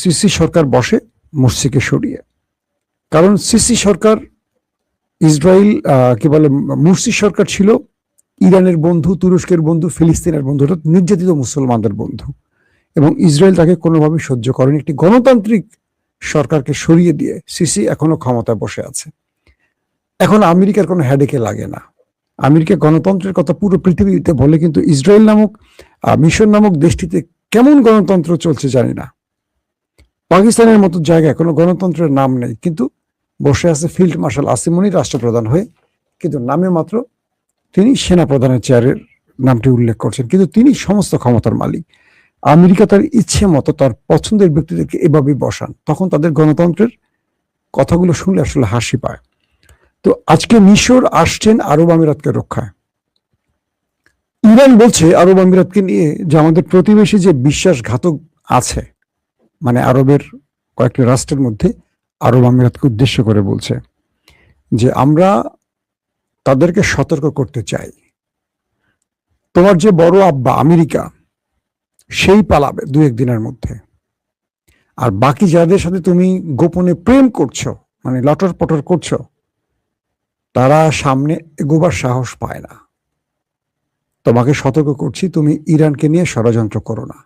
CC সরকার বসে মুরসিকে সরিয়ে। কারণ সিসি সরকার ইসরায়েল কি বলে মুরসি সরকার ছিল ইরানের বন্ধু, তুরস্কের বন্ধু, ফিলিস্তিনের বন্ধু, অর্থাৎ নির্যাতিত মুসলমানদের বন্ধু, এবং ইসরায়েল তাকে কোনোভাবে সহ্য করেনি। একটি গণতান্ত্রিক সরকারকে সরিয়ে দিয়ে সিসি এখনো ক্ষমতায় বসে আছে। এখন আমেরিকার কোনো হেডেকে লাগে না। আমেরিকা গণতন্ত্রের কথা পুরো পৃথিবীতে বলে, কিন্তু ইসরায়েল নামক মিশর নামক দেশটিতে কেমন গণতন্ত্র চলছে জানি না। পাকিস্তানের মতো জায়গায় কোনো গণতন্ত্রের নাম নেই, কিন্তু বসে আছে ফিল্ড মার্শাল আসিম মনির রাষ্ট্রপ্রধান হয়ে, কিন্তু নামে মাত্র তিনি সেনাপ্রধানের চেয়ারের নামটি উল্লেখ করছেন, কিন্তু তিনি সমস্ত ক্ষমতার মালিক। আমেরিকা তার ইচ্ছে মতো তার পছন্দের ব্যক্তিদেরকে এভাবে বসান, তখন তাদের গণতন্ত্রের কথাগুলো শুনলে আসলে হাসি পায়। তো আজকে মিশর আসছেন আরব আমিরাতকে রক্ষায়। ইরান বলছে আরব আমিরাতকে নিয়ে যে আমাদের প্রতিবেশী যে বিশ্বাসঘাতক আছে, মানে আরবের কয়েকটি রাষ্ট্রের মধ্যে আরব আমিরাতকে উদ্দেশ্য করে বলছে যে আমরা তাদেরকে সতর্ক করতে চাই, তোমার যে বড় আব্বা আমেরিকা সেই পালাবে দু একদিনের মধ্যে, আর বাকি যাদের সাথে তুমি গোপনে প্রেম করছো, মানে লটর পটর করছো, তারা সামনে এগোবার সাহস পায় না। তোমাকে সতর্ক করছি, তুমি ইরানকে নিয়ে ষড়যন্ত্র করো না।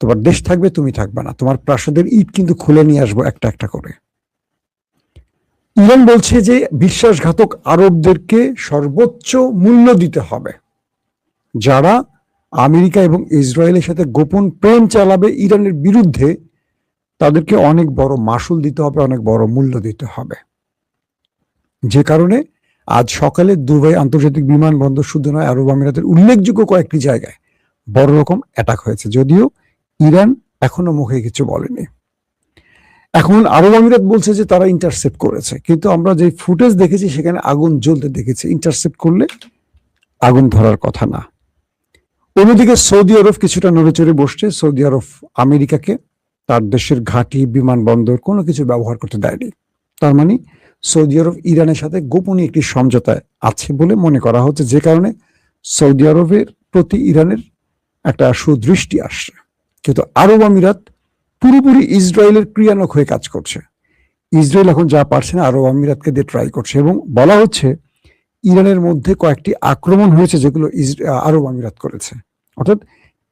তোমার দেশ থাকবে, তুমি থাকবে না, তোমার প্রাসাদের ইট কিন্তু খুলে নিয়ে আসবো একটা একটা করে। ইরান বলছে যে বিশ্বাসঘাতক আরবদেরকে সর্বোচ্চ মূল্য দিতে হবে। যারা আমেরিকা এবং ইসরায়েলের সাথে গোপন প্রেম চালাবে ইরানের বিরুদ্ধে, তাদেরকে অনেক বড় মাসুল দিতে হবে, অনেক বড় মূল্য দিতে হবে। যে কারণে আজ সকালে দুবাই আন্তর্জাতিক বিমানবন্দর শুধু নয়, আরব আমিরাতের উল্লেখযোগ্য কয়েকটি জায়গায় বড় রকম অ্যাটাক হয়েছে, যদিও ইরান এখনো মুখে কিছু বলেনি। এখন আরব আমিরাত বলছে যে তারা ইন্টারসেপ্ট করেছে, কিন্তু আমরা যে ফুটেজ দেখেছি সেখানে আগুন জ্বলতে দেখেছি। ইন্টারসেপ্ট করলে আগুন ধরার কথা না। অন্যদিকে সৌদি আরব কিছুটা নড়েচড়ে বসছে। সৌদি আরব আমেরিকাকে তার দেশের ঘাঁটি, বিমানবন্দর কোনো কিছু ব্যবহার করতে দেয়নি। তার মানে সৌদি আরব ইরানের সাথে গোপনীয় একটি সমঝোতায় আছে বলে মনে করা হচ্ছে, যে কারণে সৌদি আরবের প্রতি ইরানের একটা সুদৃষ্টি আসছে। কিন্তু আরব আমিরাত পুরোপুরি ইসরায়েলের ক্রিয়ানক হয়ে কাজ করছে। ইসরায়েল এখন যা পারছে না আরব আমিরাতকে দিয়ে ট্রাই করছে, এবং বলা হচ্ছে ইরানের মধ্যে কয়েকটি আক্রমণ হয়েছে যেগুলো আরব আমিরাত করেছে। অর্থাৎ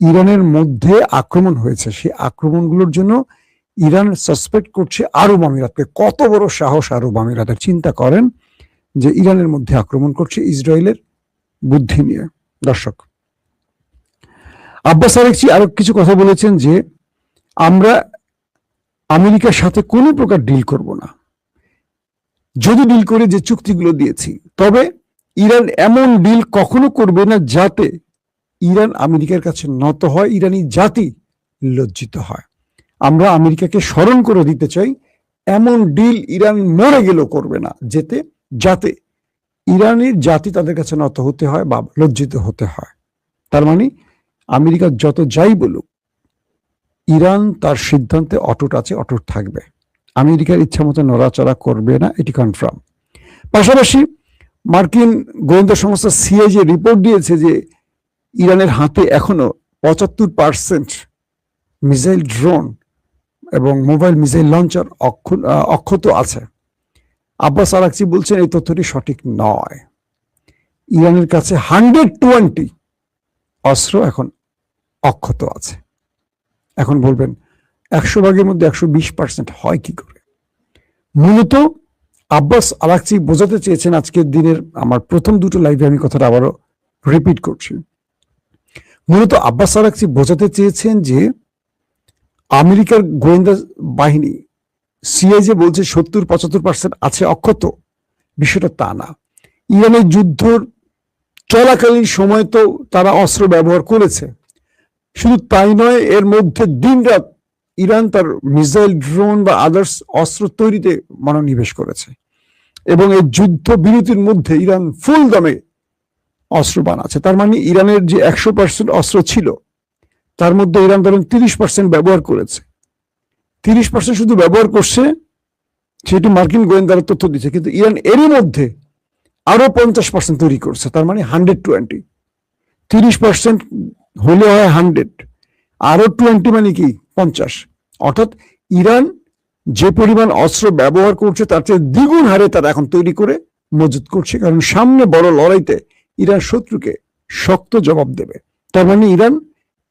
ইরানের মধ্যে আক্রমণ হয়েছে, সেই আক্রমণগুলোর জন্য ইরান সাসপেক্ট করছে আরব আমিরাতকে। কত বড় সাহস আরব আমিরাতের! চিন্তা করেন যে ইরানের মধ্যে আক্রমণ করছে ইসরায়েলের বুদ্ধি নিয়ে। দর্শক, আব্বাস আরাগচি আরো কিছু কথা বলেছেন যে আমরা আমেরিকার সাথে কোনো প্রকার ডিল করব না, যদি ডিল করে যে চুক্তিগুলো দিয়েছি, তবে ইরান এমন ডিল কখনো করবে না যাতে ইরান আমেরিকার কাছে নত হয়, ইরানি জাতি লজ্জিত হয়। আমরা আমেরিকাকে স্মরণ করে দিতে চাই, এমন ডিল ইরান মরে গেলেও করবে না যাতে ইরানের জাতি তাদের কাছে নত হতে হয় বা লজ্জিত হতে হয়। তার মানে আমেরিকা যত যাই বলুক, ইরান তার সিদ্ধান্তে অটুট আছে, অটুট থাকবে। আমেরিকার ইচ্ছা মতো নড়াচড়া করবে না, এটি কনফার্ম। পাশাপাশি মার্কিন গোয়েন্দা সংস্থা সিআইএ রিপোর্ট দিয়েছে যে ইরানের হাতে এখনো 75% মিসাইল ড্রোন এবং মোবাইল মিসাইল লঞ্চার অক্ষত আছে। আব্বাস আরাগচি বলছেন এই তথ্যটি সঠিক নয়। ইরানের কাছে 120 অস্ত্র এখন অক্ষত আছে। এখন বলবেন 100 ভাগের মধ্যে 120% হয় কি করে? মূলত আব্বাস আরাগচি বোঝাতে চেয়েছেন, আজকের দিনের আমার প্রথম দুটো লাইভে আমি কথাটা আবারও রিপিট করছি, মূলত আব্বাস আরাগচি বোঝাতে চেয়েছেন যে আমেরিকার গোয়েন্দা বাহিনী সিআইএ বলছে 70-75% আছে অক্ষত। বিষয়টা তা না। ইরানের যুদ্ধ চলাকালীন সময় তো তারা অস্ত্র ব্যবহার করেছে। শুধু তাই নয়, এর মধ্যে দিনরাত ইরান তার মিসাইল, ড্রোন বা আদার্স অস্ত্র তৈরিতে মনোনিবেশ করেছে, এবং এই যুদ্ধ বিরতির মধ্যে ইরান ফুল দমে অস্ত্র বানাচ্ছে। তার মানে ইরানের যে 100% অস্ত্র ছিল তার মধ্যে ইরান ধরুন 30% ব্যবহার করেছে। 30% শুধু ব্যবহার করছে, সেটি মার্কিন গোয়েন্দারা তথ্য দিচ্ছে, কিন্তু ইরান এরই মধ্যে আরো 50% তৈরি করছে। তার মানে 120। 30% হলে হয় 100, আরো 20 মানে কি 50। অর্থাৎ ইরান যে পরিমাণ অস্ত্র ব্যবহার করছে তার চেয়ে দ্বিগুণ হারে তারা এখন তৈরি করে মজুত করছে, কারণ সামনে বড় লড়াইতে ইরান শত্রুকে শক্ত জবাব দেবে। তার মানে ইরান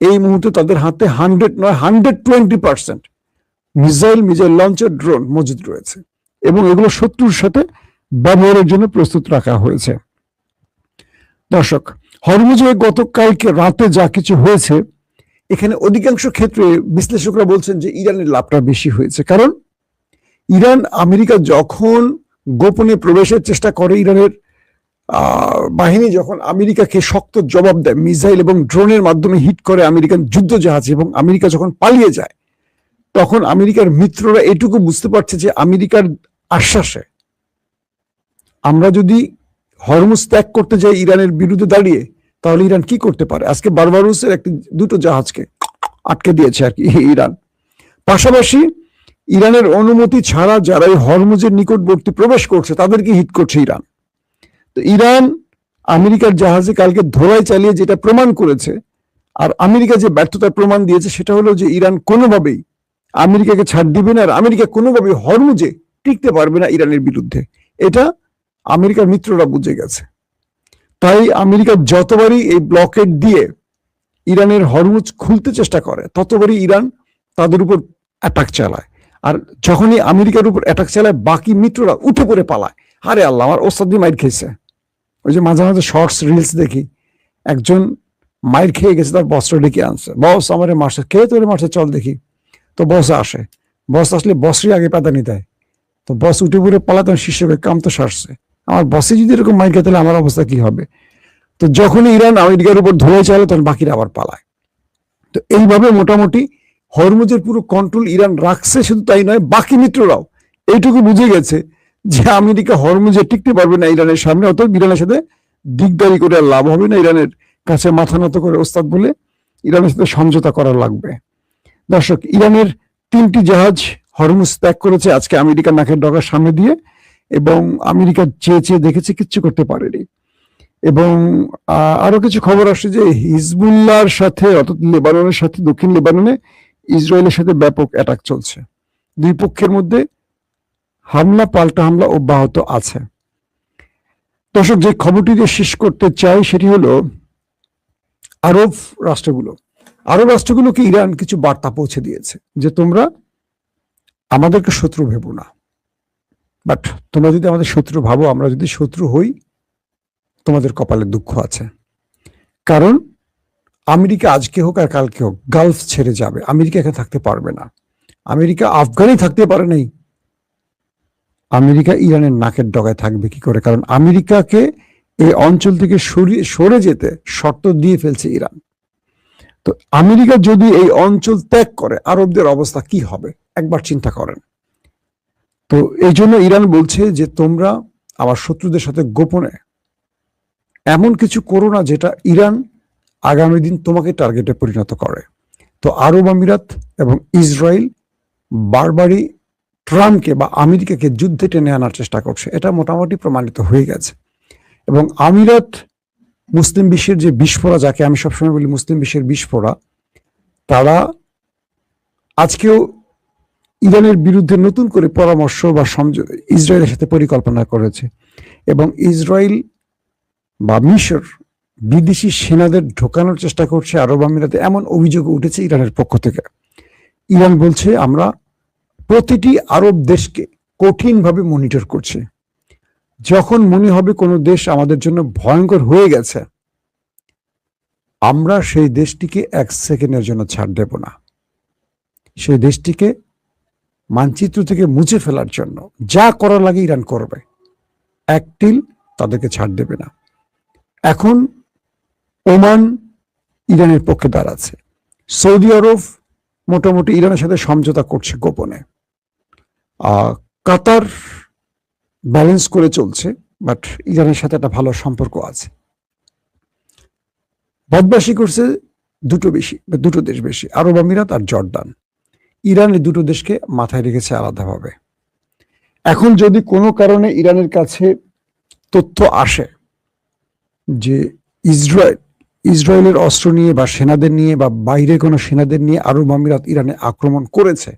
এই মুহূর্তে তাদের হাতে 100 নয় 120% মিসাইল লঞ্চার, ড্রোন মজুদ রয়েছে এবং এগুলো শত্রুর সাথে ব্যবহারের জন্য প্রস্তুত রাখা হয়েছে। দর্শক, হরমুজে গতকালকে রাতে যা কিছু হয়েছে, এখানে অধিকাংশ ক্ষেত্রে বিশ্লেষকরা বলছেন যে ইরানের লাভটা বেশি হয়েছে। কারণ ইরান আমেরিকা যখন গোপনে প্রবেশের চেষ্টা করে, ইরানের বাহিনী যখন আমেরিকাকে শক্ত জবাব দেয়, মিসাইল এবং ড্রোনের মাধ্যমে হিট করে আমেরিকান যুদ্ধ জাহাজ, এবং আমেরিকা যখন পালিয়ে যায়, তখন আমেরিকার মিত্ররা এটুকু বুঝতে পারছে যে আমেরিকার আশ্বাসে আমরা যদি হরমুজ ত্যাগ করতে যাই ইরানের বিরুদ্ধে দাঁড়িয়ে, তাহলে ইরান কি করতে পারে। আজকে বারবারুসের দুটো জাহাজকে আটকে দিয়েছে আর কি ইরান। পাশাপাশি ইরানের অনুমতি ছাড়া যারা এই হরমুজের নিকটবর্তী প্রবেশ করছে তাদেরকে হিট করছে ইরান। তো ইরান আমেরিকার জাহাজে কালকে ধোলাই চালিয়ে যেটা প্রমাণ করেছে, আর আমেরিকা যে ব্যর্থতার প্রমাণ দিয়েছে, সেটা হলো যে ইরান কোনোভাবেই আমেরিকাকে ছাড় দিবে না, আর আমেরিকা কোনোভাবেই হরমুজে টিকতে পারবে না ইরানের বিরুদ্ধে। এটা আমেরিকার মিত্ররা বুঝে গেছে। তাই আমেরিকা যতবারই এই ব্লকেড দিয়ে ইরানের হরমুজ খুলতে চেষ্টা করে, ততবারই ইরান তাদের উপর অ্যাটাক চালায়। আর যখনই আমেরিকার উপর অ্যাটাক চালায়, বাকি মিত্ররা উঠে পড়ে পালায়। আরে আল্লাহ, আমার ওস্তাদ দিয়ে মাইর খেয়েছে। ওই যে মাঝে মাঝে শর্টস রিলস দেখি, একজন মাইর খেয়ে গেছে, তার বসটা ডেকে আনছে, বস আমার মারছে, কে তোরে মারছে, চল দেখি। তো বস আসে, বস আসলে বসই আগে প্যাদানি দেয়। তো বস উঠে পড়ে পালাতে শিষ্যকে, কাম তো সারছে, আমার বসে যদি এরকম মাইর খেয়ে, তাহলে আমার অবস্থা কি হবে। তো যখনই ইরান আমেরিকার উপর ধরে চালে, তখন বাকিরা আবার পালায়। তো এইভাবে মোটামুটি হরমুজের পুরো কন্ট্রোল ইরান রাখছে। শুধু তাই নয়, বাকি মিত্ররাও এইটুকু বুঝে গেছে যে আমেরিকা হরমুজে টিকতে পারবে না ইরানের সামনে, অর্থাৎ ইরানের সাথে দিকদারি করে আর লাভ হবে না, ইরানের কাছে মাথা নত করে ওস্তাদ বলে ইরানের সাথে সমঝোতা করা লাগবে। দর্শক, ইরানের 3টি জাহাজ হরমুজ ত্যাগ করেছে আজকে আমেরিকার নাকের ডগার সামনে দিয়ে, এবং আমেরিকা চেয়ে চেয়ে দেখেছে, কিচ্ছু করতে পারেনি। এবং আরো কিছু খবর আসছে যে হিজবুল্লাহর সাথে, অর্থাৎ লেবাননের সাথে, দক্ষিণ লেবাননে ইসরায়েলের সাথে ব্যাপক অ্যাটাক চলছে। দুই পক্ষের মধ্যে হামলা পাল্টা হামলা অব্যাহত আছে। দর্শক, যে খবরটি দিয়ে শেষ করতে চাই সেটি হলো আরব রাষ্ট্রগুলোকে ইরান কিছু বার্তা পৌঁছে দিয়েছে যে তোমরা আমাদেরকে শত্রু ভেবো না, বাট তোমরা যদি আমাদের শত্রু ভাবো, আমরা যদি শত্রু হই, তোমাদের কপালে দুঃখ আছে। কারণ আমেরিকা আজকে হোক আর কালকে হোক গালফ ছেড়ে যাবে, আমেরিকা এখানে থাকতে পারবে না। আমেরিকা আফগানে থাকতে পারে নাই, আমেরিকা ইরানের নাকের ডগায় থাকবে কি করে? কারণ আমেরিকাকে এই অঞ্চল থেকে সরে যেতে শর্ত দিয়ে ফেলছে ইরান। তো আমেরিকা যদি এই অঞ্চল ত্যাগ করে, আরবদের অবস্থা কি হবে একবার চিন্তা করেন। তো এই জন্য ইরান বলছে যে তোমরা আমার শত্রুদের সাথে গোপনে এমন কিছু করো না যেটা ইরান আগামী দিন তোমাকে টার্গেটে পরিণত করে। তো আরব আমিরাত এবং ইসরায়েল বারবারই ট্রাম্পকে বা আমেরিকাকে যুদ্ধে টেনে আনার চেষ্টা করছে, এটা মোটামুটি প্রমাণিত হয়ে গেছে। এবং আমিরাত মুসলিম বিশ্বের যে বিস্ফোরা, যাকে আমি সবসময় বলি মুসলিম বিশ্বের বিস্ফোরা, তারা আজকেও ইরানের বিরুদ্ধে নতুন করে পরামর্শ বা সমঝোতা ইসরায়েলের সাথে পরিকল্পনা করেছে। এবং ইসরায়েল বা মিশর বিদেশি সেনাদের ঢোকানোর চেষ্টা করছে আরব আমিরাতে, এমন অভিযোগ উঠেছে ইরানের পক্ষ থেকে। ইরান বলছে আমরা প্রতিটি আরব দেশকে কঠিনভাবে মনিটর করছে, যখন মনে হবে কোনো দেশ আমাদের জন্য ভয়ঙ্কর হয়ে গেছে, আমরা সেই দেশটিকে 1 সেকেন্ডের জন্য ছাড় দেব না। সেই দেশটিকে মানচিত্র থেকে মুছে ফেলার জন্য যা করার লাগে ইরান করবে, এক তিল তাদেরকে ছাড় দেবে না। এখন ওমান ইরানের পক্ষে দাঁড়াচ্ছে, সৌদি আরব মোটামুটি ইরানের সাথে সমঝোতা করছে গোপনে, কাতার ব্যালেন্স করে চলছে, বাট ইরানের সাথে একটা ভালো সম্পর্ক আছে। বদমাশি করছে দুটো দেশ বেশি, আরব আমিরাত আর জর্ডান। ইরান এই দুটো দেশকে মাথায় রেখেছে আলাদাভাবে। এখন যদি কোনো কারণে ইরানের কাছে তথ্য আসে যে ইসরায়েলের অস্ত্র নিয়ে বা সেনাদের নিয়ে বা বাইরে কোনো সেনাদের নিয়ে আরব আমিরাত ইরানে আক্রমণ করেছে,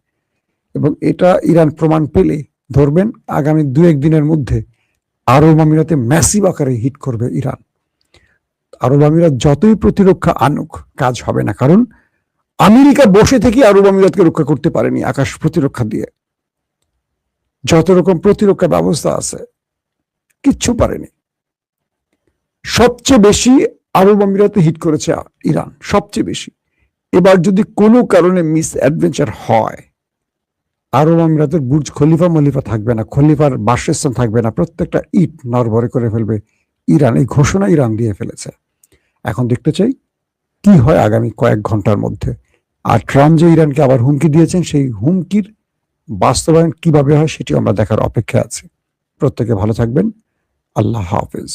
এবং এটা ইরান প্রমাণ পেলে ধরবেন আগামী 2-1 দিনের মধ্যে আরব আমিরাতে ম্যাসিভ আকারে হিট করবে ইরান। আরব আমিরাত যতই প্রতিরক্ষা আনুক কাজ হবে না, কারণ আমেরিকা বসে থেকে আরব আমিরাতকে রক্ষা করতে পারেনি আকাশ প্রতিরক্ষা দিয়ে। যত রকম প্রতিরক্ষা ব্যবস্থা আছে কিচ্ছু পারেনি। সবচেয়ে বেশি আরব আমিরাতে হিট করেছে ইরান, সবচেয়ে বেশি। এবার যদি কোনো কারণে মিস অ্যাডভেঞ্চার হয়, আরব আমিরাতের বুর্জ খলিফা মলিফা থাকবে না, খলিফার বাসস্থান থাকবে না, প্রত্যেকটা ইট নড়বড়ে করে ফেলবে ইরান। এই ঘোষণা ইরান দিয়ে ফেলেছে। এখন দেখতে চাই কি হয় আগামী কয়েক ঘন্টার মধ্যে। আর ট্রাম্প যে ইরানকে আবার হুমকি দিয়েছেন, সেই হুমকির বাস্তবায়ন কিভাবে হয় সেটি আমরা দেখার অপেক্ষা আছে। প্রত্যেকে ভালো থাকবেন। আল্লাহ হাফেজ।